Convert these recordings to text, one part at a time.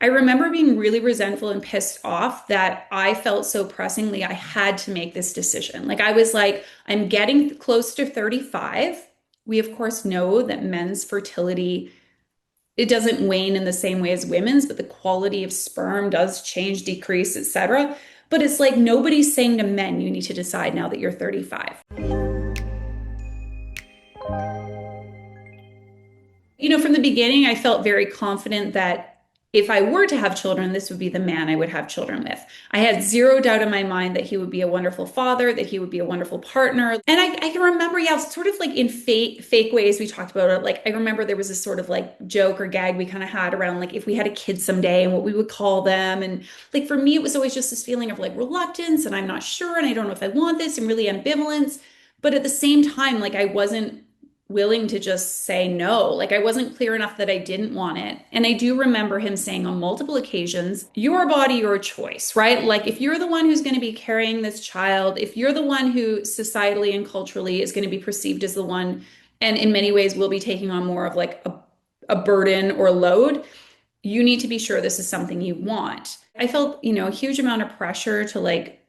I remember being really resentful and pissed off that I felt so pressingly I had to make this decision. Like I was like, I'm getting close to 35. We of course know that men's fertility, it doesn't wane in the same way as women's, but the quality of sperm does change, decrease, etc. But it's like nobody's saying to men, you need to decide now that you're 35. From the beginning, I felt very confident that if I were to have children, this would be the man I would have children with. I had zero doubt in my mind that he would be a wonderful father, that he would be a wonderful partner. And I can remember, yeah, sort of like in fake ways we talked about it. Like I remember there was this sort of like joke or gag we kind of had around like if we had a kid someday and what we would call them. And like for me, it was always just this feeling of like reluctance and I'm not sure and I don't know if I want this and really ambivalence. But at the same time, like I wasn't willing to just say no. Like I wasn't clear enough that I didn't want it. And I do remember him saying on multiple occasions, your body, your choice, right? Like if you're the one who's going to be carrying this child, if you're the one who societally and culturally is going to be perceived as the one, and in many ways will be taking on more of like a burden or load, you need to be sure this is something you want. I felt, a huge amount of pressure to like,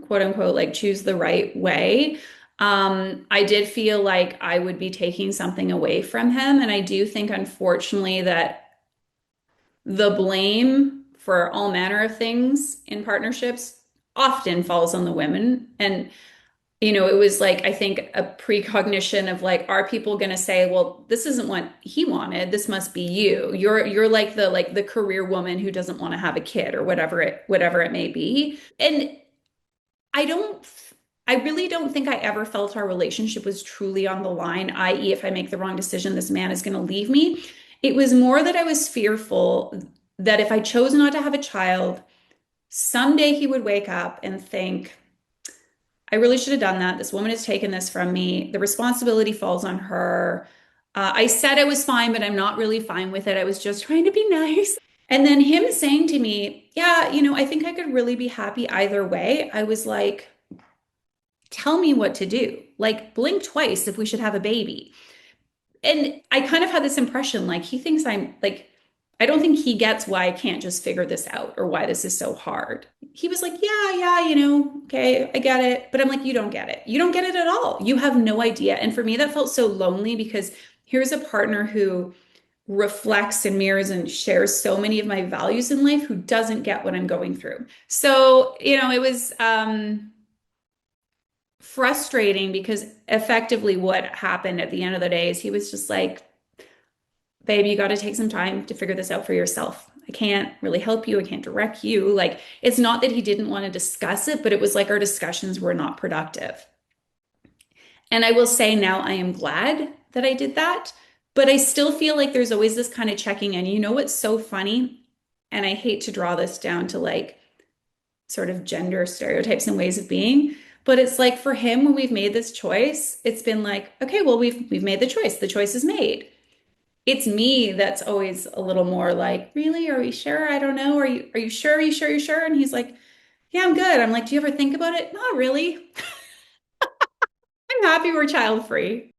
quote unquote, like choose the right way. I did feel like I would be taking something away from him. And I do think, unfortunately, that the blame for all manner of things in partnerships often falls on the women. And, it was like, I think a precognition of like, are people going to say, well, this isn't what he wanted. This must be you. You're like the career woman who doesn't want to have a kid or whatever it may be. And I don't, I really don't think I ever felt our relationship was truly on the line, i.e., if I make the wrong decision, this man is going to leave me. It was more that I was fearful that if I chose not to have a child, someday he would wake up and think, I really should have done that. This woman has taken this from me. The responsibility falls on her. I said I was fine, but I'm not really fine with it. I was just trying to be nice. And then him saying to me, yeah, I think I could really be happy either way. I was like, tell me what to do. Like, blink twice if we should have a baby. And I kind of had this impression like he thinks I'm like, I don't think he gets why I can't just figure this out or why this is so hard. He was like, yeah, yeah, okay, I get it. But I'm like, you don't get it. You don't get it at all. You have no idea. And for me, that felt so lonely because here's a partner who reflects and mirrors and shares so many of my values in life who doesn't get what I'm going through. So, it was frustrating because effectively what happened at the end of the day is he was just like, babe, you got to take some time to figure this out for yourself. I can't really help you. I can't direct you. Like, it's not that he didn't want to discuss it, but it was like our discussions were not productive. And I will say now I am glad that I did that, but I still feel like there's always this kind of checking in. You know what's so funny? And I hate to draw this down to like sort of gender stereotypes and ways of being. But it's like for him, when we've made this choice, it's been like, okay, well, we've made the choice. The choice is made. It's me that's always a little more like, really? Are we sure? I don't know. Are you sure? Are you sure? Are you sure? And he's like, yeah, I'm good. I'm like, do you ever think about it? Not really. I'm happy we're child free.